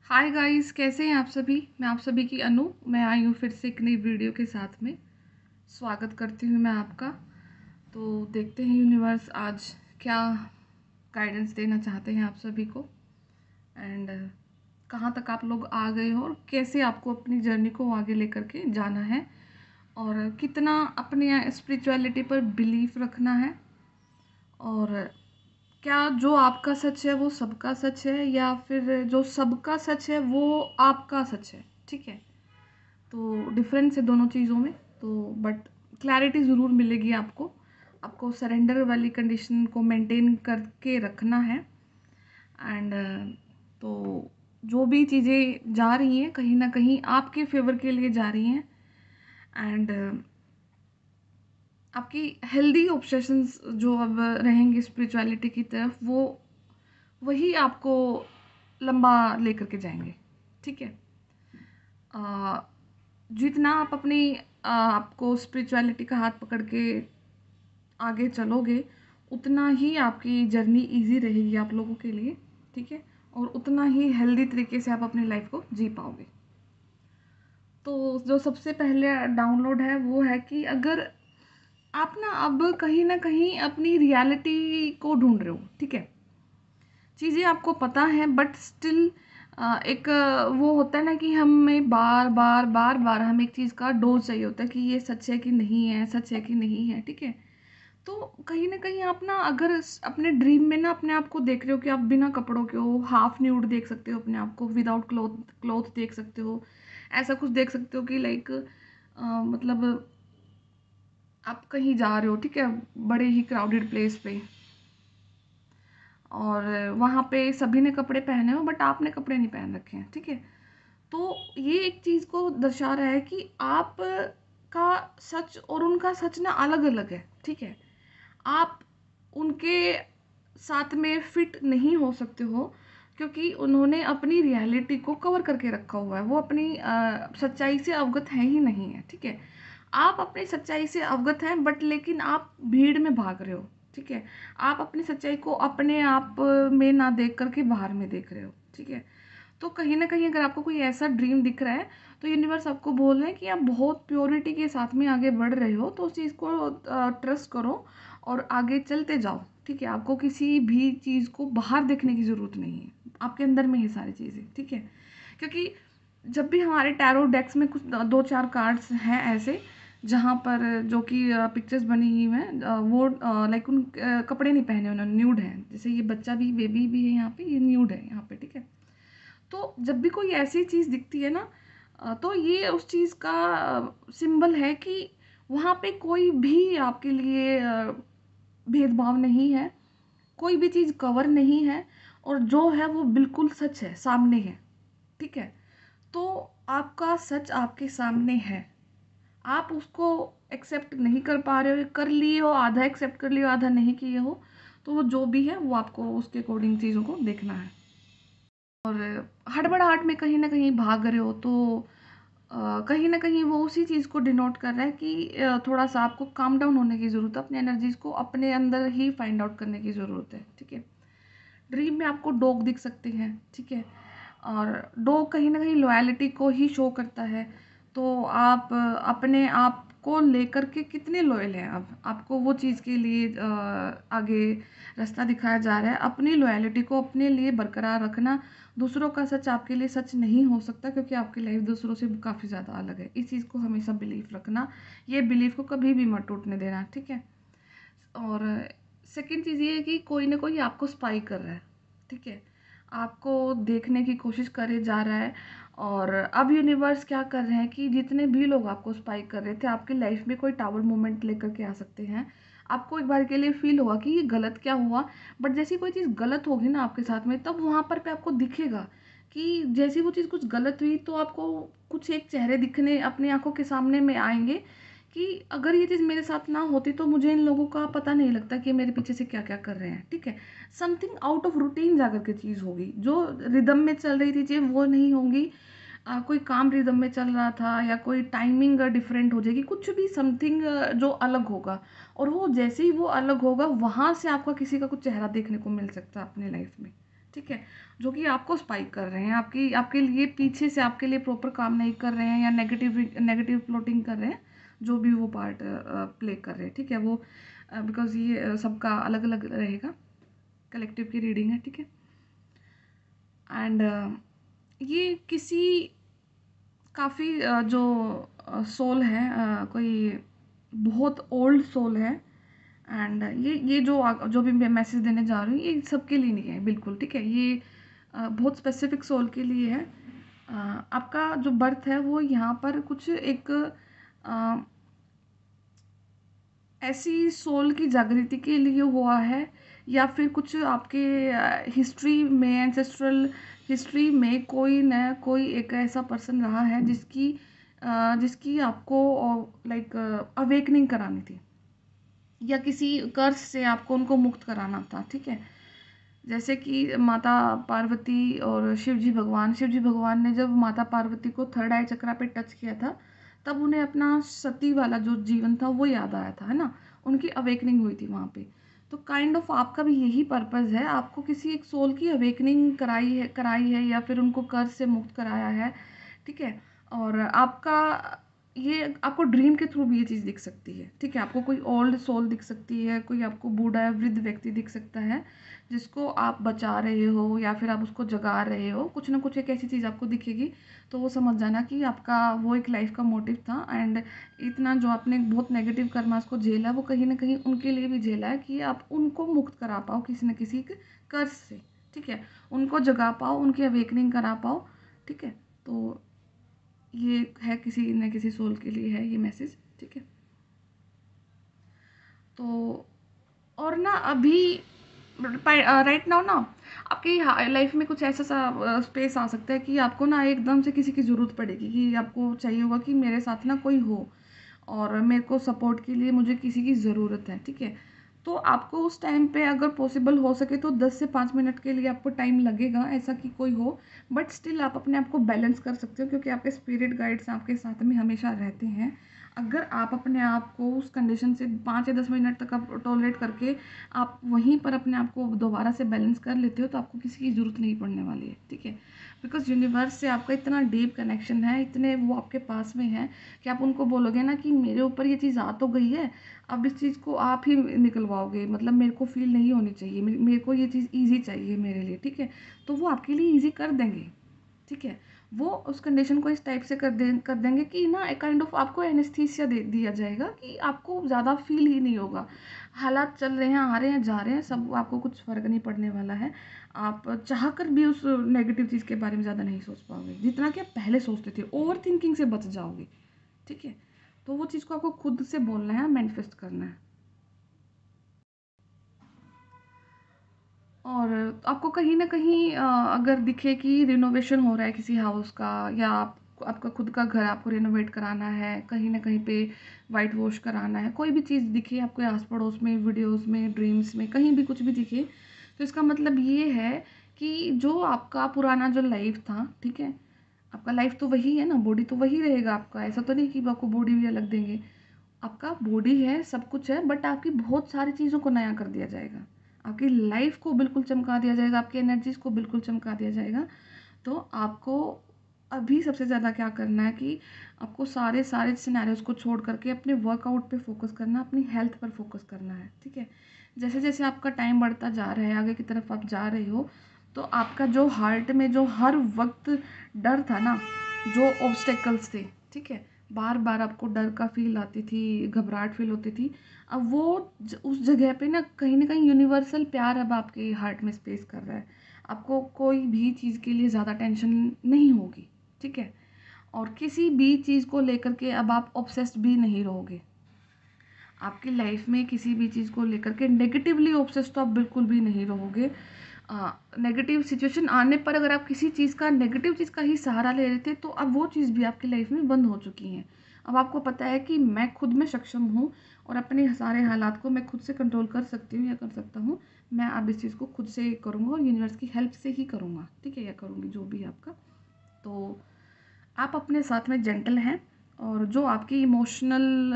Hi guys, कैसे हैं आप सभी। मैं आप सभी की अनु। मैं आई हूँ फिर से एक नई वीडियो के साथ में। स्वागत करती हूँ मैं आपका। तो देखते हैं यूनिवर्स आज क्या गाइडेंस देना चाहते हैं आप सभी को, एंड कहाँ तक आप लोग आ गए हो और कैसे आपको अपनी जर्नी को आगे लेकर के जाना है, और कितना अपने स्पिरिचुअलिटी पर बिलीफ रखना है, और क्या जो आपका सच है वो सबका सच है, या फिर जो सबका सच है वो आपका सच है। ठीक है, तो डिफरेंस है दोनों चीज़ों में। तो बट क्लैरिटी ज़रूर मिलेगी आपको। आपको सरेंडर वाली कंडीशन को मेंटेन करके रखना है। एंड तो जो भी चीज़ें जा रही हैं कहीं ना कहीं आपके फेवर के लिए जा रही हैं, एंड आपकी हेल्दी ऑब्सेशंस जो अब रहेंगे स्पिरिचुअलिटी की तरफ, वो वही आपको लंबा लेकर के जाएंगे। ठीक है, अ, जितना आप अपनी आपको स्पिरिचुअलिटी का हाथ पकड़ के आगे चलोगे, उतना ही आपकी जर्नी इजी रहेगी आप लोगों के लिए। ठीक है, और उतना ही हेल्दी तरीके से आप अपनी लाइफ को जी पाओगे। तो जो सबसे पहले डाउनलोड है वो है कि अगर आप अब कहीं ना कहीं अपनी रियलिटी को ढूंढ रहे हो। ठीक है, चीज़ें आपको पता है बट स्टिल एक वो होता है ना कि हमें बार बार बार बार हमें एक चीज़ का डोज चाहिए होता है कि ये सच है कि नहीं है, सच है कि नहीं है। ठीक है, तो कहीं ना कहीं आप अगर अपने ड्रीम में अपने आप को देख रहे हो कि आप बिना कपड़ों के हो, हाफ न्यूड देख सकते हो अपने आप को, विदाउट क्लोथ क्लोथ देख सकते हो, ऐसा कुछ देख सकते हो कि लाइक मतलब आप कहीं जा रहे हो, ठीक है, बड़े ही क्राउडेड प्लेस पे, और वहाँ पे सभी ने कपड़े पहने हो बट आपने कपड़े नहीं पहन रखे हैं। ठीक है, तो ये एक चीज़ को दर्शा रहा है कि आप का सच और उनका सच अलग अलग है। ठीक है, आप उनके साथ में फिट नहीं हो सकते हो क्योंकि उन्होंने अपनी रियलिटी को कवर करके रखा हुआ है, वो अपनी सच्चाई से अवगत है ही नहीं है। ठीक है, आप अपनी सच्चाई से अवगत हैं बट लेकिन आप भीड़ में भाग रहे हो। ठीक है, आप अपनी सच्चाई को अपने आप में ना देख करके बाहर में देख रहे हो। ठीक है, तो कहीं ना कहीं अगर आपको कोई ऐसा ड्रीम दिख रहा है तो यूनिवर्स आपको बोल रहे हैं कि आप बहुत प्योरिटी के साथ में आगे बढ़ रहे हो, तो उस चीज़ को ट्रस्ट करो और आगे चलते जाओ। ठीक है, आपको किसी भी चीज़ को बाहर देखने की ज़रूरत नहीं है, आपके अंदर में ही सारी चीज़ें। ठीक है, क्योंकि जब भी हमारे टैरो डेक्स में कुछ दो चार कार्ड्स हैं ऐसे जहाँ पर जो कि पिक्चर्स बनी हुई हैं, वो लाइक उन कपड़े नहीं पहने उन्होंने, न्यूड है। जैसे ये बच्चा भी, बेबी भी है यहाँ पे, ये न्यूड है यहाँ पे। ठीक है, तो जब भी कोई ऐसी चीज़ दिखती है तो ये उस चीज़ का सिंबल है कि वहाँ पे कोई भी आपके लिए भेदभाव नहीं है, कोई भी चीज़ कवर नहीं है, और जो है वो बिल्कुल सच है, सामने है। ठीक है, तो आपका सच आपके सामने है, आप उसको एक्सेप्ट नहीं कर पा रहे हो, कर लिए हो आधा, एक्सेप्ट कर लिए हो आधा, नहीं किए हो, तो वो जो भी है वो आपको उसके अकॉर्डिंग चीज़ों को देखना है। और हड़बड़ाहट में कहीं ना कहीं भाग रहे हो तो कहीं ना कहीं वो उसी चीज़ को डिनोट कर रहा है कि थोड़ा सा आपको काम डाउन होने की ज़रूरत है, अपनी एनर्जीज को अपने अंदर ही फाइंड आउट करने की ज़रूरत है। ठीक है, ड्रीम में आपको डॉग दिख सकते हैं। ठीक है, और डॉग कहीं ना कहीं लॉयलिटी को ही शो करता है। तो आप अपने आप को लेकर के कितने लॉयल हैं, अब आपको वो चीज़ के लिए आगे रास्ता दिखाया जा रहा है। अपनी लॉयलिटी को अपने लिए बरकरार रखना। दूसरों का सच आपके लिए सच नहीं हो सकता क्योंकि आपकी लाइफ दूसरों से काफ़ी ज़्यादा अलग है। इस चीज़ को हमेशा बिलीव रखना, ये बिलीव को कभी भी मत टूटने देना। ठीक है, और सेकंड चीज़ ये है कि कोई ना कोई आपको स्पाई कर रहा है। ठीक है, आपको देखने की कोशिश करे जा रहा है। और अब यूनिवर्स क्या कर रहे हैं कि जितने भी लोग आपको स्पाई कर रहे थे, आपकी लाइफ में कोई टावर मोमेंट लेकर के आ सकते हैं। आपको एक बार के लिए फील होगा कि ये गलत क्या हुआ, बट जैसी कोई चीज़ गलत होगी आपके साथ में, तब वहाँ पर पे आपको दिखेगा कि जैसी वो चीज़ कुछ गलत हुई तो आपको कुछ एक चेहरे दिखने अपनी आंखों के सामने में आएंगे कि अगर ये चीज़ मेरे साथ ना होती तो मुझे इन लोगों का पता नहीं लगता कि मेरे पीछे से क्या क्या कर रहे हैं। ठीक है, समथिंग आउट ऑफ रूटीन जाकर के चीज़ होगी, जो रिदम में चल रही थी चीज़ वो नहीं होंगी। कोई काम रिदम में चल रहा था या कोई टाइमिंग डिफरेंट हो जाएगी, कुछ भी समथिंग जो अलग होगा, और वो जैसे ही वो अलग होगा वहाँ से आपका किसी का कुछ चेहरा देखने को मिल सकता है अपने लाइफ में। ठीक है, जो कि आपको स्पाइक कर रहे हैं, आपके लिए पीछे से आपके लिए प्रॉपर काम नहीं कर रहे हैं, या नेगेटिव प्लॉटिंग कर रहे हैं, जो भी वो पार्ट प्ले कर रहे हैं, ठीक है। वो बिकॉज ये सबका अलग अलग रहेगा, कलेक्टिव की रीडिंग है, ठीक है। एंड ये किसी काफ़ी जो सोल है, कोई बहुत ओल्ड सोल है, एंड ये जो भी मैं मैसेज देने जा रही हूँ, ये सबके लिए नहीं है बिल्कुल, ठीक है। ये बहुत स्पेसिफिक सोल के लिए है। आपका जो बर्थ है वो यहाँ पर कुछ एक ऐसी सोल की जागृति के लिए हुआ है, या फिर कुछ आपके हिस्ट्री में, एंसेस्ट्रल हिस्ट्री में कोई एक ऐसा पर्सन रहा है जिसकी आपको लाइक अवेकनिंग करानी थी, या किसी कर्स से आपको उनको मुक्त कराना था, ठीक है। जैसे कि माता पार्वती और शिव जी भगवान ने जब माता पार्वती को थर्ड आई चक्रा पे टच किया था, तब उन्हें अपना सती वाला जो जीवन था वो याद आया था, है ना। उनकी अवेकनिंग हुई थी वहाँ पे। तो काइंड ऑफ आपका भी यही पर्पस है, आपको किसी एक सोल की अवेकनिंग कराई है या फिर उनको कर्ज से मुक्त कराया है, ठीक है। और ये आपको ड्रीम के थ्रू भी ये चीज़ दिख सकती है, ठीक है। आपको कोई ओल्ड सोल दिख सकती है, कोई आपको बूढ़ा या वृद्ध व्यक्ति दिख सकता है जिसको आप बचा रहे हो, या फिर आप उसको जगा रहे हो, कुछ ना कुछ एक ऐसी चीज़ आपको दिखेगी। तो वो समझ जाना कि आपका वो एक लाइफ का मोटिव था, एंड इतना जो आपने बहुत नेगेटिव कर्मास को झेला, वो कहीं ना कहीं उनके लिए भी झेला है, कि आप उनको मुक्त करा पाओ किसी न किसी के कर्ज से, ठीक है। उनको जगा पाओ, उनकी अवेकनिंग करा पाओ, ठीक है। तो ये है किसी न किसी सोल के लिए है ये मैसेज, ठीक है। तो और ना अभी राइट नाउ ना आपकी लाइफ में कुछ ऐसा सा स्पेस आ सकता है कि आपको ना एकदम से किसी की ज़रूरत पड़ेगी, कि आपको चाहिए होगा कि मेरे साथ ना कोई हो, और मेरे को सपोर्ट के लिए मुझे किसी की ज़रूरत है, ठीक है। तो आपको उस टाइम पे अगर पॉसिबल हो सके तो 10 से 5 मिनट के लिए आपको टाइम लगेगा, ऐसा कि कोई हो, बट स्टिल आप अपने आप को बैलेंस कर सकते हो, क्योंकि आपके स्पिरिट गाइड्स आपके साथ में हमेशा रहते हैं। अगर आप अपने आप को उस कंडीशन से 5 या 10 मिनट तक आप टॉलरेट करके आप वहीं पर अपने आप को दोबारा से बैलेंस कर लेते हो, तो आपको किसी की ज़रूरत नहीं पड़ने वाली है, ठीक है। बिकॉज यूनिवर्स से आपका इतना डीप कनेक्शन है, इतने वो आपके पास में है, कि आप उनको बोलोगे ना कि मेरे ऊपर ये चीज़ आ तो गई है, अब इस चीज़ को आप ही निकलवाओगे, मतलब मेरे को फील नहीं होनी चाहिए, मेरे को ये चीज़ ईजी चाहिए मेरे लिए, ठीक है। तो वो आपके लिए ईजी कर देंगे, ठीक है। वो उस कंडीशन को इस टाइप से कर देंगे कि ना एक काइंड ऑफ आपको एनेस्थीसिया दे दिया जाएगा, कि आपको ज़्यादा फील ही नहीं होगा। हालात चल रहे हैं, आ रहे हैं, जा रहे हैं, सब आपको कुछ फ़र्क नहीं पड़ने वाला है। आप चाह कर भी उस नेगेटिव चीज़ के बारे में ज़्यादा नहीं सोच पाओगे, जितना कि आप पहले सोचते थे। ओवर थिंकिंग से बच जाओगे, ठीक है। तो वो चीज़ को आपको खुद से बोलना है, मैनिफेस्ट करना है। और आपको कहीं न कहीं अगर दिखे कि रिनोवेशन हो रहा है किसी हाउस का, या आपका खुद का घर आपको रिनोवेट कराना है, कहीं न कहीं पे व्हाइट वॉश कराना है, कोई भी चीज़ दिखे आपको आस-पड़ोस में, वीडियोज़ में, ड्रीम्स में, कहीं भी कुछ भी दिखे, तो इसका मतलब ये है कि जो आपका पुराना जो लाइफ़ था, ठीक है? आपका लाइफ़ तो वही है ना, बॉडी तो वही रहेगा आपका, ऐसा तो नहीं कि वो आपको बॉडी भी अलग देंगे। आपका बॉडी है, सब कुछ है, बट आपकी बहुत सारी चीज़ों को नया कर दिया जाएगा। आपकी लाइफ को बिल्कुल चमका दिया जाएगा, आपकी एनर्जीज़ को बिल्कुल चमका दिया जाएगा। तो आपको अभी सबसे ज़्यादा क्या करना है कि आपको सारे सारे सिनेरियोज़ को छोड़ करके अपने वर्कआउट पे फ़ोकस करना, अपनी हेल्थ पर फ़ोकस करना है, ठीक है? जैसे-जैसे आपका टाइम बढ़ता जा रहा है, आगे की तरफ आप जा रहे हो, तो आपका जो हार्ट में जो हर वक़्त डर था ना, जो ऑब्स्टेकल्स थे, ठीक है? बार-बार आपको डर का फ़ील आती थी, घबराहट फ़ील होती थी। अब वो उस जगह पे ना कहीं न कहीं यूनिवर्सल प्यार अब आपके हार्ट में स्पेस कर रहा है। आपको कोई भी चीज़ के लिए ज़्यादा टेंशन नहीं होगी, ठीक है? और किसी भी चीज़ को लेकर के अब आप ऑब्सेस्ड भी नहीं रहोगे। आपकी लाइफ में किसी भी चीज़ को लेकर के नेगेटिवली ऑब्सेस्ड तो आप बिल्कुल भी नहीं रहोगे। नेगेटिव सिचुएशन आने पर अगर आप किसी चीज़ का नेगेटिव चीज़ का ही सहारा ले रहे थे, तो अब वो चीज़ भी आपकी लाइफ में बंद हो चुकी है। अब आपको पता है कि मैं खुद में सक्षम हूँ, और अपने सारे हालात को मैं खुद से कंट्रोल कर सकती हूँ या कर सकता हूँ। मैं अब इस चीज़ को खुद से करूँगा, और यूनिवर्स की हेल्प से ही करूँगा, ठीक है? या करूँगी, जो भी आपका। तो आप अपने साथ में जेंटल हैं, और जो आपकी इमोशनल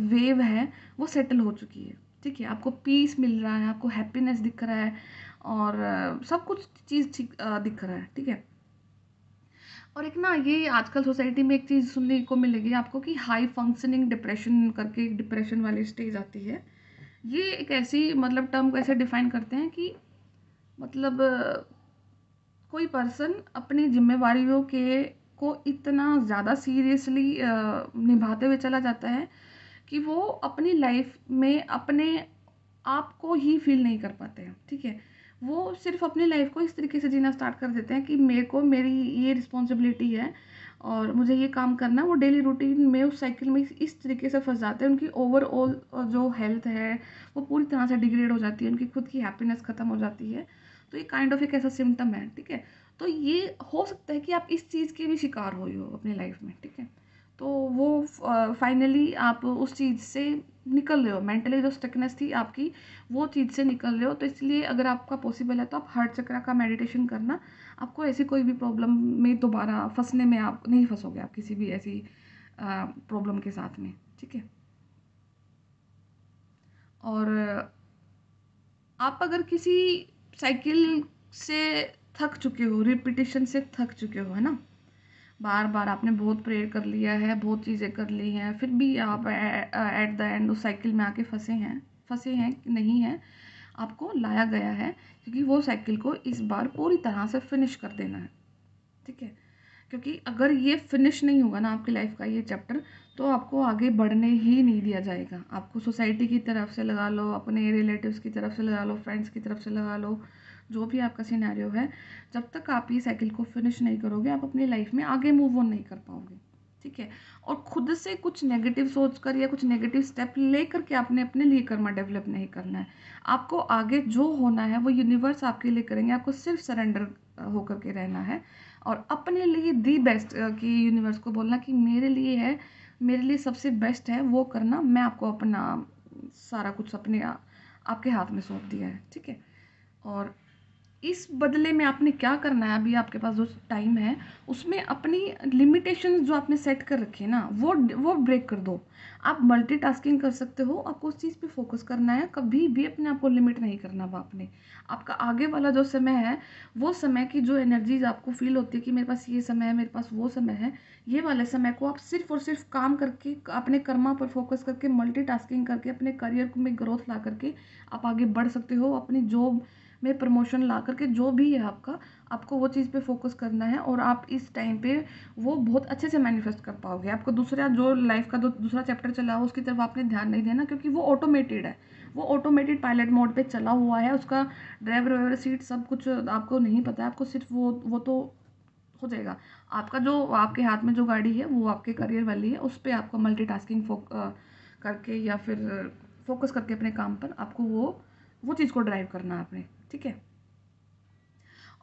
वेव है वो सेटल हो चुकी है, ठीक है। आपको पीस मिल रहा है, आपको हैप्पीनेस दिख रहा है, और सब कुछ चीज़ ठीक दिख रहा है, ठीक है। और एक ना ये आजकल सोसाइटी में एक चीज़ सुनने को मिलेगी आपको कि हाई फंक्शनिंग डिप्रेशन करके एक डिप्रेशन वाली स्टेज आती है। ये एक ऐसी मतलब टर्म को ऐसे डिफाइन करते हैं कि मतलब कोई पर्सन अपनी जिम्मेवारियों के को इतना ज़्यादा सीरियसली निभाते हुए चला जाता है कि वो अपनी लाइफ में अपने आप को ही फील नहीं कर पाते हैं, ठीक है। वो सिर्फ अपनी लाइफ को इस तरीके से जीना स्टार्ट कर देते हैं कि मेरे को मेरी ये रिस्पॉन्सिबिलिटी है और मुझे ये काम करना है। वो डेली रूटीन में उस साइकिल में इस तरीके से फंस जाते हैं, उनकी ओवरऑल जो हेल्थ है वो पूरी तरह से डिग्रेड हो जाती है, उनकी खुद की हैप्पीनेस ख़त्म हो जाती है। तो ये काइंड ऑफ एक ऐसा सिम्टम है, ठीक है। तो ये हो सकता है कि आप इस चीज़ के भी शिकार हुई हो अपनी लाइफ में, ठीक है। तो वो फाइनली आप उस चीज़ से निकल रहे हो, मेंटली जो स्टकनेस थी आपकी वो चीज़ से निकल रहे हो। तो इसलिए अगर आपका पॉसिबल है तो आप हार्ट चक्र का मेडिटेशन करना, आपको ऐसी कोई भी प्रॉब्लम में दोबारा फंसने में आप नहीं फंसोगे, आप किसी भी ऐसी प्रॉब्लम के साथ में, ठीक है। और आप अगर किसी साइकिल से थक चुके हो, रिपीटिशन से थक चुके हो, है ना, बार बार आपने बहुत प्रेयर कर लिया है, बहुत चीज़ें कर ली हैं, फिर भी आप एट द एंड उस साइकिल में आके फंसे हैं कि नहीं है, आपको लाया गया है क्योंकि वो साइकिल को इस बार पूरी तरह से फिनिश कर देना है, ठीक है। क्योंकि अगर ये फिनिश नहीं होगा ना आपकी लाइफ का ये चैप्टर, तो आपको आगे बढ़ने ही नहीं दिया जाएगा। आपको सोसाइटी की तरफ से लगा लो, अपने रिलेटिव्स की तरफ से लगा लो, फ्रेंड्स की तरफ से लगा लो, जो भी आपका सिनेरियो है, जब तक आप ये साइकिल को फिनिश नहीं करोगे आप अपनी लाइफ में आगे मूव ऑन नहीं कर पाओगे, ठीक है। और खुद से कुछ नेगेटिव सोच कर या कुछ नेगेटिव स्टेप लेकर के आपने अपने लिए कर्मा डेवलप नहीं करना है। आपको आगे जो होना है वो यूनिवर्स आपके लिए करेंगे, आपको सिर्फ सरेंडर होकर के रहना है और अपने लिए दी बेस्ट कि यूनिवर्स को बोलना कि मेरे लिए है, मेरे लिए सबसे बेस्ट है वो करना। मैं आपको अपना सारा कुछ अपने आपके हाथ में सौंप दिया है, ठीक है। और इस बदले में आपने क्या करना है, अभी आपके पास जो टाइम है उसमें अपनी लिमिटेशन जो आपने सेट कर रखी है ना वो ब्रेक कर दो। आप मल्टीटास्किंग कर सकते हो, आपको उस चीज़ पे फोकस करना है, कभी भी अपने आप को लिमिट नहीं करना। वो आपने आपका आगे वाला जो समय है, वो समय की जो एनर्जीज आपको फील होती है कि मेरे पास ये समय है, मेरे पास वो समय है, ये वाले समय को आप सिर्फ और सिर्फ काम करके अपने कर्मा पर फोकस करके मल्टीटास्किंग करके अपने करियर में ग्रोथ ला करके आप आगे बढ़ सकते हो। अपनी जॉब में प्रमोशन ला करके जो भी है आपका, आपको वो चीज़ पे फोकस करना है और आप इस टाइम पे वो बहुत अच्छे से मैनिफेस्ट कर पाओगे। आपको दूसरा जो लाइफ का दूसरा चैप्टर चला हुआ उसकी तरफ आपने ध्यान नहीं देना, क्योंकि वो ऑटोमेटेड है, वो ऑटोमेटेड पायलट मोड पे चला हुआ है, उसका ड्राइवर वाइवर सीट सब कुछ आपको नहीं पता है। आपको सिर्फ वो तो हो जाएगा। आपका जो आपके हाथ में जो गाड़ी है वो आपके करियर वाली है, उस पर आपको मल्टीटास्किंग करके या फिर फोकस करके अपने काम पर आपको वो चीज़ को ड्राइव करना है आपने, ठीक है।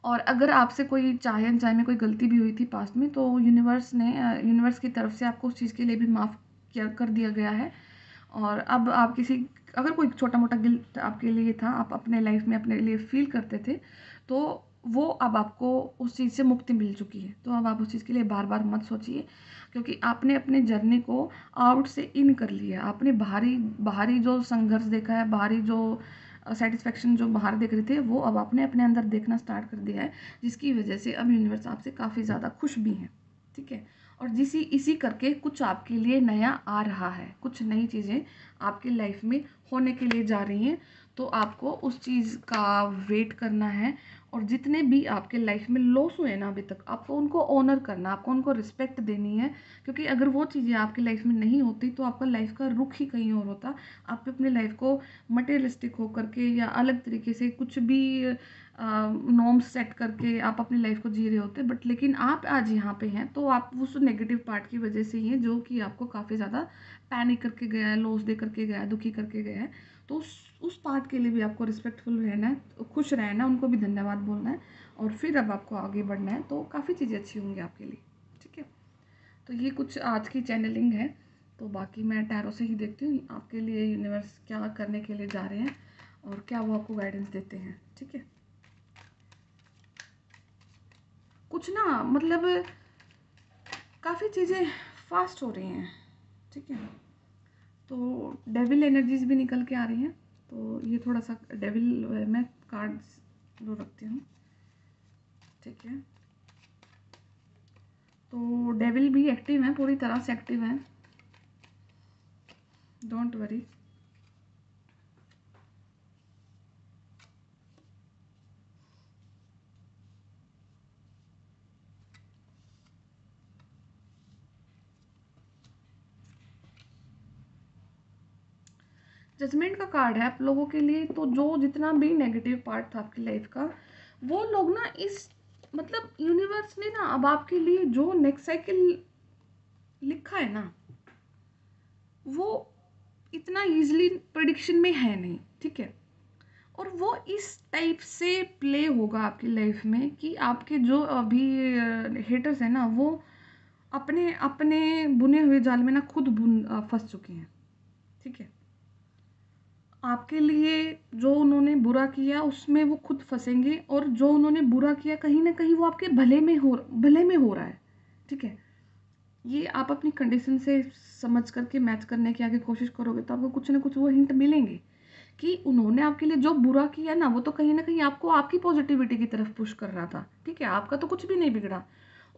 और अगर आपसे कोई चाहे अनचाहे में कोई गलती भी हुई थी पास्ट में, तो यूनिवर्स की तरफ से आपको उस चीज़ के लिए भी माफ़ किया कर दिया गया है। और अब आप किसी अगर कोई छोटा मोटा गिल्ट आपके लिए था, आप अपने लाइफ में अपने लिए फील करते थे, तो वो अब आपको उस चीज़ से मुक्ति मिल चुकी है। तो अब आप उस चीज़ के लिए बार बार मत सोचिए, क्योंकि आपने अपने जर्नी को आउट से इन कर लिया। आपने बाहरी बाहरी जो संघर्ष देखा है, बाहरी जो सेटिस्फेक्शन जो बाहर देख रहे थे, वो अब आपने अपने अंदर देखना स्टार्ट कर दिया है, जिसकी वजह से अब यूनिवर्स आपसे काफ़ी ज़्यादा खुश भी है, ठीक है। और इसी करके कुछ आपके लिए नया आ रहा है, कुछ नई चीज़ें आपकी लाइफ में होने के लिए जा रही हैं। तो आपको उस चीज़ का वेट करना है और जितने भी आपके लाइफ में लॉस हुए ना अभी तक, आपको उनको ऑनर करना, आपको उनको रिस्पेक्ट देनी है। क्योंकि अगर वो चीज़ें आपकी लाइफ में नहीं होती तो आपका लाइफ का रुख ही कहीं और होता। आप अपनी लाइफ को मटेरियलिस्टिक होकर के या अलग तरीके से कुछ भी नॉर्म्स सेट करके आप अपनी लाइफ को जी रहे होते। बट लेकिन आप आज यहाँ पे हैं तो आप उस नेगेटिव पार्ट की वजह से ही हैं, जो कि आपको काफ़ी ज़्यादा पैनिक करके गया है, लॉस दे करके गया है, दुखी करके गया है। तो उस पार्ट के लिए भी आपको रिस्पेक्टफुल रहना है, खुश रहना है, उनको भी धन्यवाद बोलना है और फिर अब आपको आगे बढ़ना है। तो काफ़ी चीज़ें अच्छी होंगी आपके लिए, ठीक है। तो ये कुछ आज की चैनलिंग है। तो बाकी मैं टैरो से ही देखती हूँ आपके लिए यूनिवर्स क्या करने के लिए जा रहे हैं और क्या वो आपको गाइडेंस देते हैं, ठीक है। कुछ ना मतलब काफ़ी चीज़ें फास्ट हो रही हैं, ठीक है। तो डेविल एनर्जीज भी निकल के आ रही हैं। तो ये थोड़ा सा डेविल में कार्ड्स ब्लू रखती हूँ, ठीक है। तो डेविल भी एक्टिव है, पूरी तरह से एक्टिव है, डोंट वरी। जजमेंट का कार्ड है आप लोगों के लिए। तो जो जितना भी नेगेटिव पार्ट था आपकी लाइफ का, वो लोग ना इस मतलब यूनिवर्स ने ना अब आपके लिए जो नेक्स्ट साइकिल लिखा है ना, वो इतना इजीली प्रेडिक्शन में है नहीं, ठीक है। और वो इस टाइप से प्ले होगा आपकी लाइफ में कि आपके जो अभी हेटर्स हैं ना, वो अपने अपने बुने हुए जाल में ना खुद फंस चुके हैं, ठीक है। आपके लिए जो उन्होंने बुरा किया उसमें वो खुद फंसेंगे, और जो उन्होंने बुरा किया कहीं ना कहीं वो आपके भले में हो रहा है, ठीक है। ये आप अपनी कंडीशन से समझ करके मैच करने की आगे कोशिश करोगे तो आपको कुछ ना कुछ वो हिंट मिलेंगे कि उन्होंने आपके लिए जो बुरा किया ना, वो तो कहीं ना कहीं आपको आपकी पॉजिटिविटी की तरफ पुश कर रहा था, ठीक है। आपका तो कुछ भी नहीं बिगड़ा,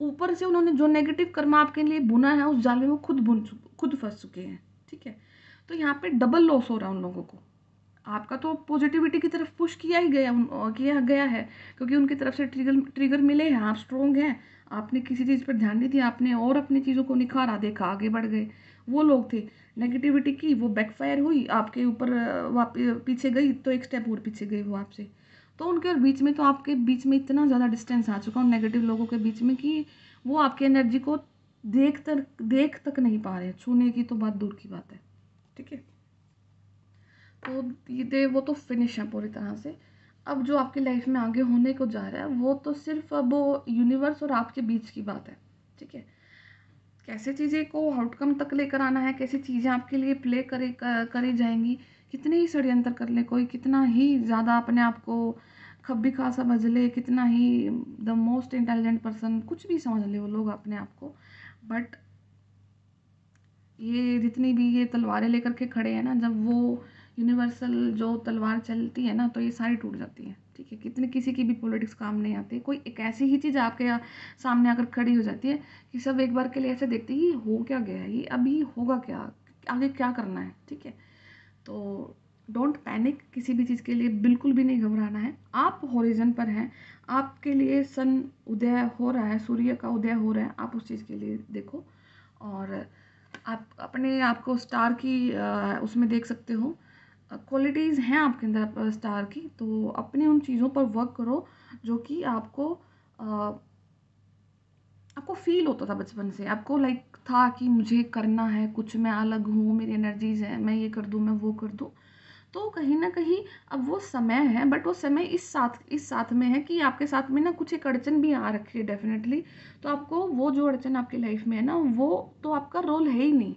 ऊपर से उन्होंने जो नेगेटिव कर्मा आपके लिए बुना है उस जाल में वो खुद फंस चुके हैं, ठीक है। तो यहाँ पे डबल लॉस हो रहा है उन लोगों को। आपका तो पॉजिटिविटी की तरफ पुश किया गया है, क्योंकि उनकी तरफ से ट्रिगर मिले हैं, आप स्ट्रोंग हैं, आपने किसी चीज़ पर ध्यान नहीं दिया, आपने और अपनी चीज़ों को निखारा, देखा, आगे बढ़ गए। वो लोग थे नेगेटिविटी की, वो बैकफायर हुई आपके ऊपर, पीछे गई तो एक स्टेप और पीछे गई वो आपसे। तो उनके और बीच में, तो आपके बीच में इतना ज़्यादा डिस्टेंस आ चुका उन नेगेटिव लोगों के बीच में कि वो आपकी एनर्जी को देख तक नहीं पा रहे, छूने की तो बात दूर की बात है, ठीक है। तो ये वो तो फिनिश है पूरी तरह से। अब जो आपकी लाइफ में आगे होने को जा रहा है वो तो सिर्फ अब वो यूनिवर्स और आपके बीच की बात है, ठीक है। कैसे चीज़ें को आउटकम तक लेकर आना है, कैसी चीज़ें आपके लिए प्ले करी जाएंगी, कितने ही षड्यंत्र कर ले कोई, कितना ही ज़्यादा अपने आप को खब्बी खा समझ ले, कितना ही द मोस्ट इंटेलिजेंट पर्सन कुछ भी समझ ले वो लोग अपने आप को, बट ये जितनी भी ये तलवारें लेकर के खड़े हैं ना, जब वो यूनिवर्सल जो तलवार चलती है ना, तो ये सारी टूट जाती है, ठीक है। कितने किसी की भी पॉलिटिक्स काम नहीं आती, कोई एक ऐसी ही चीज़ आपके सामने आकर खड़ी हो जाती है कि सब एक बार के लिए ऐसे देखते हैं ये हो क्या गया है, ये अभी होगा क्या, आगे क्या करना है, ठीक है। तो डोंट पैनिक, किसी भी चीज़ के लिए बिल्कुल भी नहीं घबराना है। आप हॉरिजन पर हैं, आपके लिए सन उदय हो रहा है, सूर्य का उदय हो रहा है, आप उस चीज़ के लिए देखो। और आप अपने आप को स्टार की उसमें देख सकते हो, क्वालिटीज़ हैं आपके अंदर स्टार की, तो अपनी उन चीज़ों पर वर्क करो जो कि आपको फील होता था बचपन से, आपको लाइक था कि मुझे करना है कुछ, मैं अलग हूँ, मेरी एनर्जीज है, मैं ये कर दूँ, मैं वो कर दूँ। तो कहीं ना कहीं अब वो समय है, बट वो समय इस साथ में है कि आपके साथ में ना कुछ एक अड़चन भी आ रखी है डेफिनेटली। तो आपको वो जो अड़चन आपकी लाइफ में है ना, वो तो आपका रोल है ही नहीं,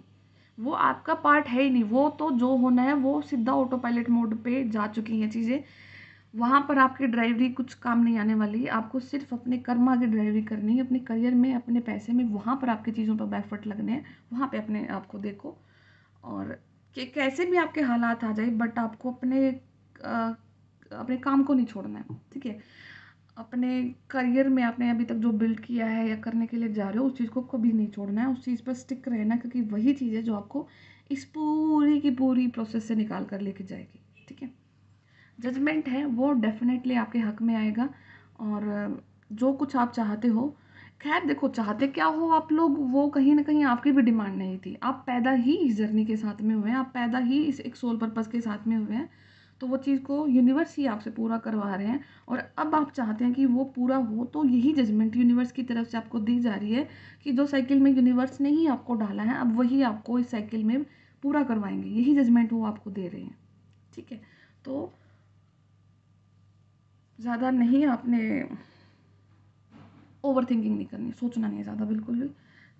वो आपका पार्ट है ही नहीं, वो तो जो होना है वो सीधा ऑटो पायलट मोड पे जा चुकी हैं चीज़ें। वहाँ पर आपकी ड्राइवरी कुछ काम नहीं आने वाली है, आपको सिर्फ अपने कर्मा की ड्राइवरी करनी है, अपने करियर में, अपने पैसे में, वहाँ पर आपकी चीज़ों पर बैकफुट लगने हैं, वहाँ पे अपने आप को देखो। और कि कैसे भी आपके हालात आ जाए, बट आपको अपने काम को नहीं छोड़ना है, ठीक है। अपने करियर में आपने अभी तक जो बिल्ड किया है या करने के लिए जा रहे हो, उस चीज़ को कभी नहीं छोड़ना है, उस चीज़ पर स्टिक रहना, क्योंकि वही चीज़ है जो आपको इस पूरी की पूरी प्रोसेस से निकाल कर लेके जाएगी, ठीक है। जजमेंट है वो डेफिनेटली आपके हक में आएगा, और जो कुछ आप चाहते हो, खैर देखो चाहते क्या हो आप लोग, वो कहीं ना कहीं आपकी भी डिमांड नहीं थी, आप पैदा ही इस जर्नी के साथ में हुए हैं, आप पैदा ही इस एक सोल पर्पस के साथ में हुए हैं। तो वो चीज़ को यूनिवर्स ही आपसे पूरा करवा रहे हैं, और अब आप चाहते हैं कि वो पूरा हो, तो यही जजमेंट यूनिवर्स की तरफ से आपको दी जा रही है कि जो साइकिल में यूनिवर्स ने ही आपको डाला है, अब वही आपको इस साइकिल में पूरा करवाएंगे, यही जजमेंट वो आपको दे रहे हैं, ठीक है। तो ज़्यादा नहीं, आपने ओवर थिंकिंग नहीं करनी, सोचना नहीं है ज़्यादा बिल्कुल भी।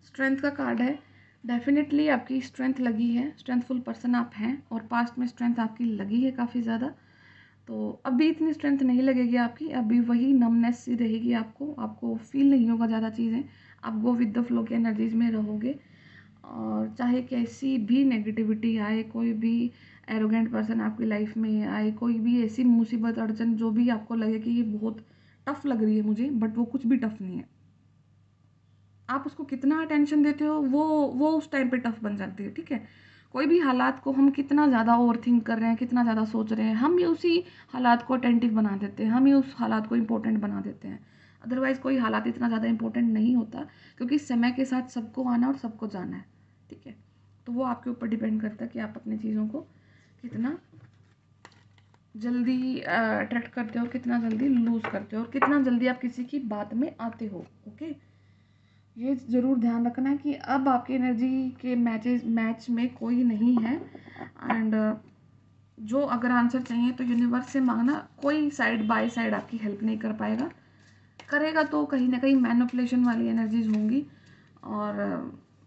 स्ट्रेंथ का कार्ड है, डेफिनेटली आपकी स्ट्रेंथ लगी है, स्ट्रेंथफुल पर्सन आप हैं, और पास्ट में स्ट्रेंथ आपकी लगी है काफ़ी ज़्यादा। तो अभी इतनी स्ट्रेंथ नहीं लगेगी आपकी, अभी वही नमनेस सी रहेगी, आपको फील नहीं होगा ज़्यादा चीज़ें, आप गो विद द फ्लो की एनर्जीज में रहोगे। और चाहे कैसी भी नेगेटिविटी आए, कोई भी एरोगेंट पर्सन आपकी लाइफ में आए, कोई भी ऐसी मुसीबत अड़चन जो भी आपको लगे कि ये बहुत टफ लग रही है मुझे, बट वो कुछ भी टफ नहीं है, आप उसको कितना अटेंशन देते हो वो उस टाइम पे टफ बन जाती है। ठीक है, कोई भी हालात को हम कितना ज़्यादा ओवर थिंक कर रहे हैं, कितना ज़्यादा सोच रहे हैं, हम ही उसी हालात को अटेंटिव बना देते हैं, हम ही उस हालात को इम्पोर्टेंट बना देते हैं। अदरवाइज़ कोई हालात इतना ज़्यादा इंपॉर्टेंट नहीं होता, क्योंकि समय के साथ सबको आना और सबको जाना है। ठीक है, तो वो आपके ऊपर डिपेंड करता है कि आप अपनी चीज़ों को कितना जल्दी अट्रैक्ट करते हो और कितना जल्दी लूज़ करते हो और कितना जल्दी आप किसी की बात में आते हो। ओके, ये ज़रूर ध्यान रखना है कि अब आपकी एनर्जी के मैच में कोई नहीं है। एंड जो अगर आंसर चाहिए तो यूनिवर्स से मांगना, कोई साइड बाय साइड आपकी हेल्प नहीं कर पाएगा, करेगा तो कहीं ना कहीं मैनिपुलेशन वाली एनर्जीज होंगी और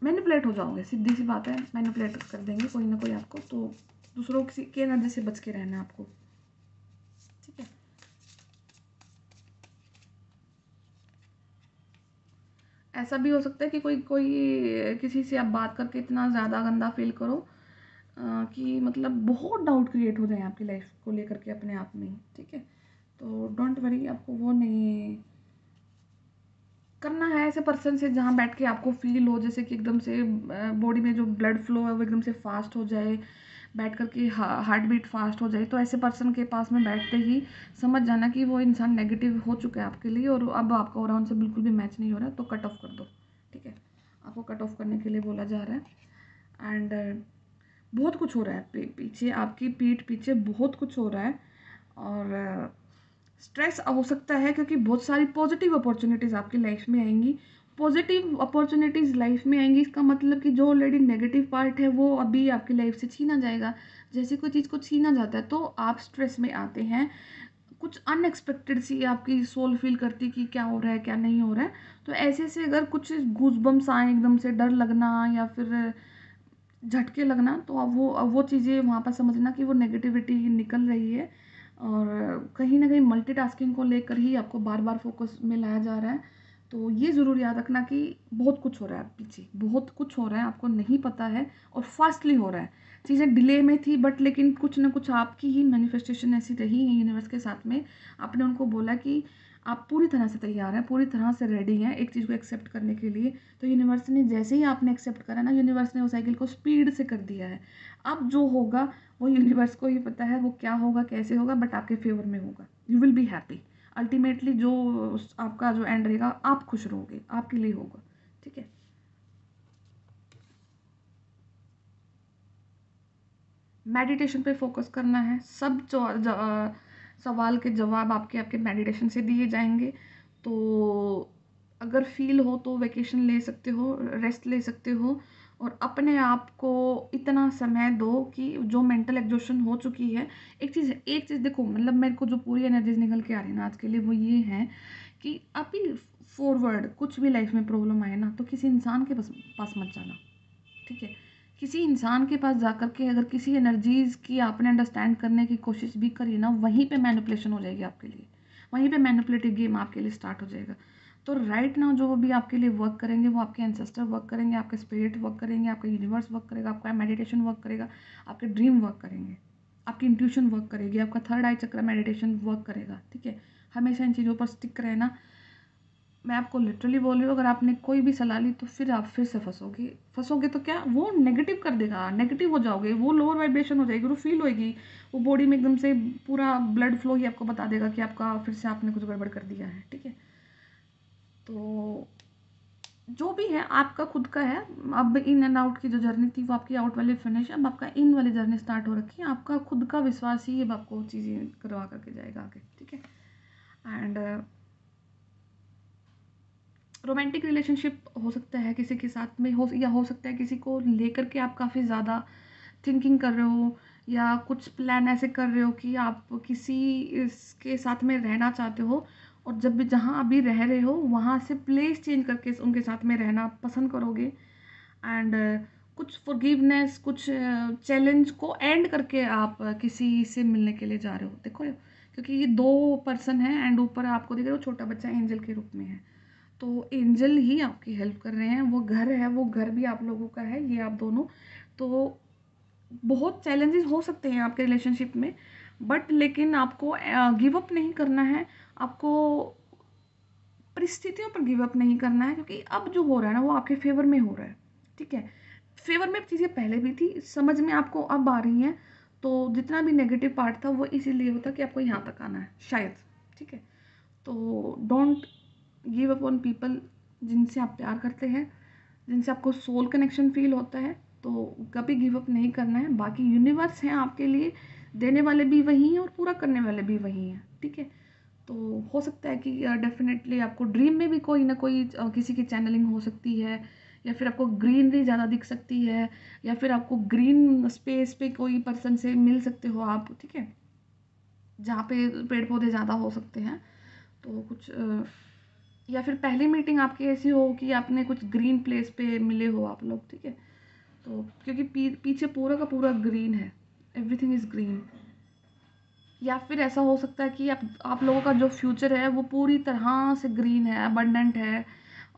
मैनिपुलेट हो जाओगे, सीधी सी बात है, मैनिपुलेट कर देंगे कोई ना कोई आपको। तो दूसरों की एनर्जी से बच के रहना है आपको। ठीक है, ऐसा भी हो सकता है कि कोई कोई किसी से आप बात करके इतना ज़्यादा गंदा फील करो कि मतलब बहुत डाउट क्रिएट हो जाए आपकी लाइफ को लेकर के अपने आप में ही। ठीक है, तो डोंट वरी, आपको वो नहीं करना है। ऐसे पर्सन से जहाँ बैठ के आपको फील हो जैसे कि एकदम से बॉडी में जो ब्लड फ्लो है वो एकदम से फास्ट हो जाए, बैठ कर के हार्ट बीट फास्ट हो जाए, तो ऐसे पर्सन के पास में बैठते ही समझ जाना कि वो इंसान नेगेटिव हो चुका है आपके लिए और अब आपका और उनसे बिल्कुल भी मैच नहीं हो रहा है, तो कट ऑफ कर दो। ठीक है, आपको कट ऑफ करने के लिए बोला जा रहा है। एंड बहुत कुछ हो रहा है पीछे, आपकी पीठ पीछे बहुत कुछ हो रहा है और स्ट्रेस हो सकता है क्योंकि बहुत सारी पॉजिटिव अपॉर्चुनिटीज़ आपकी लाइफ में आएंगी। पॉजिटिव अपॉर्चुनिटीज़ लाइफ में आएंगी, इसका मतलब कि जो ऑलरेडी नेगेटिव पार्ट है वो अभी आपकी लाइफ से छीना जाएगा। जैसे कोई चीज़ को छीना जाता है तो आप स्ट्रेस में आते हैं, कुछ अनएक्सपेक्टेड सी आपकी सोल फील करती कि क्या हो रहा है क्या नहीं हो रहा है। तो ऐसे से अगर कुछ गूज़बम्स आए, एकदम से डर लगना या फिर झटके लगना, तो अब वो चीज़ें वहाँ पर समझना कि वो नेगेटिविटी निकल रही है और कहीं ना कहीं मल्टीटास्किंग को लेकर ही आपको बार बार फोकस में लाया जा रहा है। तो ये ज़रूर याद रखना कि बहुत कुछ हो रहा है पीछे, बहुत कुछ हो रहा है, आपको नहीं पता है और फास्टली हो रहा है। चीज़ें डिले में थी बट लेकिन कुछ ना कुछ आपकी ही मैनिफेस्टेशन ऐसी रही है यूनिवर्स के साथ में। आपने उनको बोला कि आप पूरी तरह से तैयार हैं, पूरी तरह से रेडी हैं एक चीज़ को एक्सेप्ट करने के लिए। तो यूनिवर्स ने जैसे ही आपने एक्सेप्ट करा ना, यूनिवर्स ने उस साइकिल को स्पीड से कर दिया है। अब जो होगा वो यूनिवर्स को ही पता है वो क्या होगा कैसे होगा, बट आपके फेवर में होगा। You will be happy ultimately, जो आपका जो एंड रहेगा आप खुश रहोगे, आपके लिए होगा। ठीक है, मेडिटेशन पे फोकस करना है। सब सवाल के जवाब आपके आपके मेडिटेशन से दिए जाएंगे। तो अगर फील हो तो वेकेशन ले सकते हो, रेस्ट ले सकते हो और अपने आप को इतना समय दो कि जो मेंटल एग्जॉशन हो चुकी है। एक चीज़ देखो, मतलब मेरे को जो पूरी एनर्जीज निकल के आ रही है ना आज के लिए वो ये है कि अभी फॉरवर्ड कुछ भी लाइफ में प्रॉब्लम आए ना तो किसी इंसान के पास मत जाना। ठीक है, किसी इंसान के पास जाकर के अगर किसी एनर्जीज की आपने अंडरस्टैंड करने की कोशिश भी करी ना, वहीं पे मैनिपुलेशन हो जाएगी आपके लिए, वहीं पे मैनिपुलेटिव गेम आपके लिए स्टार्ट हो जाएगा। तो राइट नाउ जो भी आपके लिए वर्क करेंगे वो आपके एंसेस्टर वर्क करेंगे, आपके स्पिरिट वर्क करेंगे, आपका यूनिवर्स वर्क करेगा, आपका मेडिटेशन वर्क करेगा, आपके ड्रीम वर्क करेंगे, आपकी इंट्यूशन वर्क करेगी, आपका थर्ड आई चक्र मेडिटेशन वर्क करेगा। ठीक है, हमेशा इन चीज़ों पर स्टिक रहना। मैं आपको लिटरली बोल रही हूँ, अगर आपने कोई भी सलाह ली तो फिर आप फिर से फंसोगे। फंसोगे तो क्या, वो नेगेटिव कर देगा, नेगेटिव हो जाओगे, वो लोअर वाइब्रेशन हो जाएगी, वो फील होएगी, वो बॉडी में एकदम से पूरा ब्लड फ्लो ही आपको बता देगा कि आपका फिर से आपने कुछ गड़बड़ कर दिया है। ठीक है, तो जो भी है आपका खुद का है। अब इन एंड आउट की जो जर्नी थी वो आपकी आउट वाली फिनिश, अब आपका इन वाली जर्नी स्टार्ट हो रखी है। आपका खुद का विश्वास ही अब आपको चीज़ें करवा करके जाएगा आगे। ठीक है, एंड रोमांटिक रिलेशनशिप हो सकता है किसी के साथ में हो, या हो सकता है किसी को लेकर के आप काफ़ी ज़्यादा थिंकिंग कर रहे हो या कुछ प्लान ऐसे कर रहे हो कि आप किसी इसके साथ में रहना चाहते हो और जब भी जहाँ अभी रह रहे हो वहाँ से प्लेस चेंज करके उनके साथ में रहना पसंद करोगे। एंड कुछ फॉरगिवनेस, कुछ चैलेंज को एंड करके आप किसी से मिलने के लिए जा रहे हो। देखो, क्योंकि ये दो पर्सन हैं एंड ऊपर आपको दिख रहे हो छोटा बच्चा एंजल के रूप में है, तो एंजल ही आपकी हेल्प कर रहे हैं। वो घर है, वो घर भी आप लोगों का है, ये आप दोनों। तो बहुत चैलेंजेस हो सकते हैं आपके रिलेशनशिप में, बट लेकिन आपको गिव अप नहीं करना है, आपको परिस्थितियों पर गिव अप नहीं करना है, क्योंकि अब जो हो रहा है ना वो आपके फेवर में हो रहा है, ठीक है। फेवर में चीज़ें पहले भी थी, समझ में आपको अब आ रही हैं, तो जितना भी नेगेटिव पार्ट था वो इसीलिए होता कि आपको यहाँ तक आना है शायद, ठीक है। तो don't give up on people जिनसे आप प्यार करते हैं, जिनसे आपको सोल कनेक्शन फील होता है, तो कभी गिव अप नहीं करना है। बाकी यूनिवर्स हैं आपके लिए, देने वाले भी वही हैं और पूरा करने वाले भी वही हैं, ठीक है। तो हो सकता है कि डेफिनेटली आपको ड्रीम में भी कोई ना कोई किसी की चैनलिंग हो सकती है, या फिर आपको ग्रीनरी ज़्यादा दिख सकती है, या फिर आपको ग्रीन स्पेस पे कोई पर्सन से मिल सकते हो आप, ठीक है, जहाँ पे पेड़ पौधे ज़्यादा हो सकते हैं। तो कुछ या फिर पहली मीटिंग आपकी ऐसी हो कि आपने कुछ ग्रीन प्लेस पे मिले हो आप लोग, ठीक है। तो क्योंकि पीछे पूरा का पूरा ग्रीन है, एवरीथिंग इज़ ग्रीन। या फिर ऐसा हो सकता है कि आप लोगों का जो फ्यूचर है वो पूरी तरह से ग्रीन है, अबंडेंट है,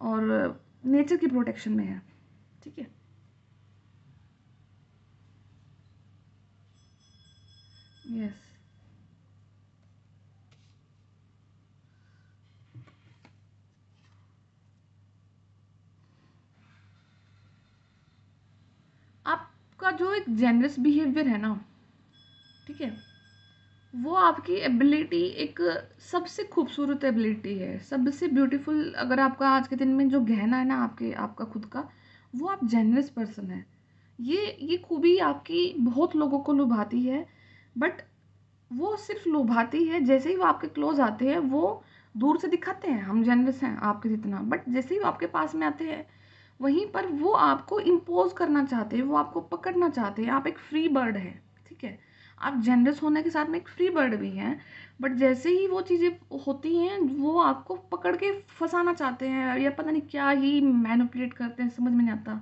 और नेचर की प्रोटेक्शन में है, ठीक है। यस। आपका जो एक जेनरस बिहेवियर है ना, ठीक है, वो आपकी एबिलिटी एक सबसे खूबसूरत एबिलिटी है, सबसे ब्यूटीफुल। अगर आपका आज के दिन में जो गहना है ना आपका खुद का, वो आप जेनरस पर्सन है। ये खूबी आपकी बहुत लोगों को लुभाती है, बट वो सिर्फ लुभाती है। जैसे ही वो आपके क्लोज आते हैं वो दूर से दिखाते हैं हम जेनरस हैं आपके जितना, बट जैसे ही वो आपके पास में आते हैं वहीं पर वो आपको इम्पोज करना चाहते हैं, वो आपको पकड़ना चाहते हैं। आप एक फ्री बर्ड है, ठीक है, आप जेनरस होने के साथ में एक फ्री बर्ड भी हैं, बट जैसे ही वो चीज़ें होती हैं वो आपको पकड़ के फंसाना चाहते हैं, या पता नहीं क्या ही मैनिपुलेट करते हैं, समझ में नहीं आता।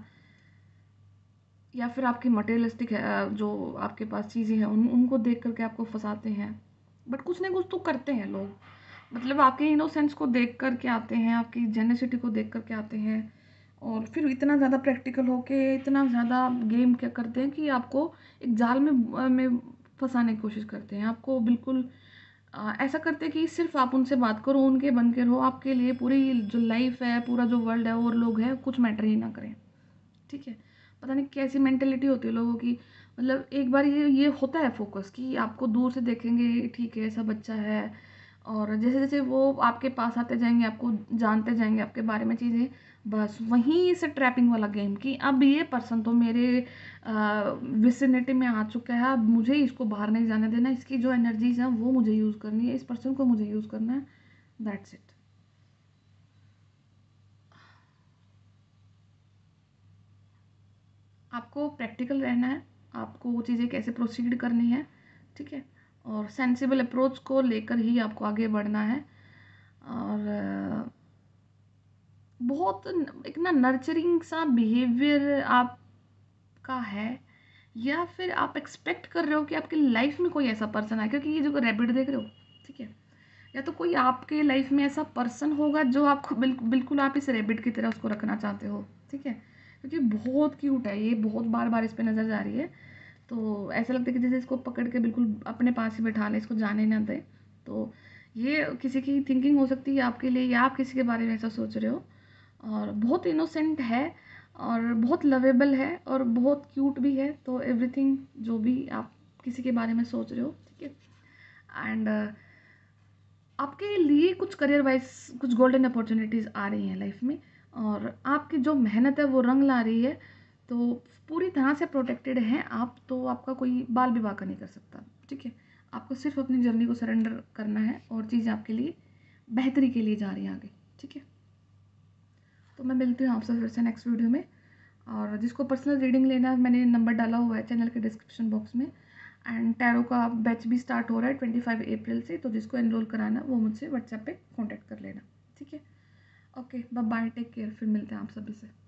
या फिर आपकी मटेरियलिस्टिक है जो आपके पास चीज़ें हैं उनको देख करके आपको फंसाते हैं, बट कुछ ना कुछ तो करते हैं लोग। मतलब आपके इनोसेंस को देख करके आते हैं, आपकी जेनसिटी को देख करके आते हैं, और फिर इतना ज़्यादा प्रैक्टिकल होके इतना ज़्यादा गेम क्या करते हैं कि आपको एक जाल में फंसाने की कोशिश करते हैं। आपको बिल्कुल ऐसा करते हैं कि सिर्फ आप उनसे बात करो, उनके बन के रहो, आपके लिए पूरी जो लाइफ है, पूरा जो वर्ल्ड है और लोग हैं कुछ मैटर ही ना करें, ठीक है। पता नहीं कैसी मेंटेलिटी होती है लोगों की। मतलब एक बार ये होता है फोकस कि आपको दूर से देखेंगे, ठीक है, ऐसा बच्चा है, और जैसे जैसे वो आपके पास आते जाएंगे, आपको जानते जाएंगे आपके बारे में चीज़ें, बस वहीं से ट्रैपिंग वाला गेम कि अब ये पर्सन तो मेरे विसिनिटी में आ चुका है, अब मुझे इसको बाहर नहीं जाने देना, इसकी जो एनर्जीज हैं वो मुझे यूज़ करनी है, इस पर्सन को मुझे यूज़ करना है, दैट्स इट। आपको प्रैक्टिकल रहना है, आपको वो चीज़ें कैसे प्रोसीड करनी है, ठीक है, और सेंसिबल अप्रोच को लेकर ही आपको आगे बढ़ना है। और बहुत एक ना नर्चरिंग सा बिहेवियर आपका है, या फिर आप एक्सपेक्ट कर रहे हो कि आपकी लाइफ में कोई ऐसा पर्सन आए, क्योंकि ये जो रैबिट देख रहे हो, ठीक है, या तो कोई आपके लाइफ में ऐसा पर्सन होगा जो आपको बिल्कुल आप इस रैबिट की तरह उसको रखना चाहते हो, ठीक है, क्योंकि बहुत क्यूट है ये, बहुत बार बार इस पे नज़र जा रही है। तो ऐसा लगता है कि जैसे इसको पकड़ के बिल्कुल अपने पास ही बैठा लें, इसको जाने ना दें। तो ये किसी की थिंकिंग हो सकती है आपके लिए, या आप किसी के बारे में ऐसा सोच रहे हो। और बहुत इनोसेंट है, और बहुत लवेबल है, और बहुत क्यूट भी है। तो एवरीथिंग जो भी आप किसी के बारे में सोच रहे हो, ठीक है। एंड आपके लिए कुछ करियर वाइज कुछ गोल्डन अपॉर्चुनिटीज़ आ रही हैं लाइफ में, और आपकी जो मेहनत है वो रंग ला रही है। तो पूरी तरह से प्रोटेक्टेड हैं आप, तो आपका कोई बाल भी बाका नहीं कर सकता, ठीक है। आपको सिर्फ अपनी जर्नी को सरेंडर करना है, और चीज़ें आपके लिए बेहतरी के लिए जा रही हैं आगे, ठीक है। तो मैं मिलती हूँ आपसे फिर से नेक्स्ट वीडियो में। और जिसको पर्सनल रीडिंग लेना है, मैंने नंबर डाला हुआ है चैनल के डिस्क्रिप्शन बॉक्स में। एंड टैरो का बैच भी स्टार्ट हो रहा है 25 अप्रैल से, तो जिसको एनरोल कराना वो मुझसे व्हाट्सएप पे कांटेक्ट कर लेना, ठीक है। Okay, bye bye, take care, फिर मिलते हैं आप सभी से।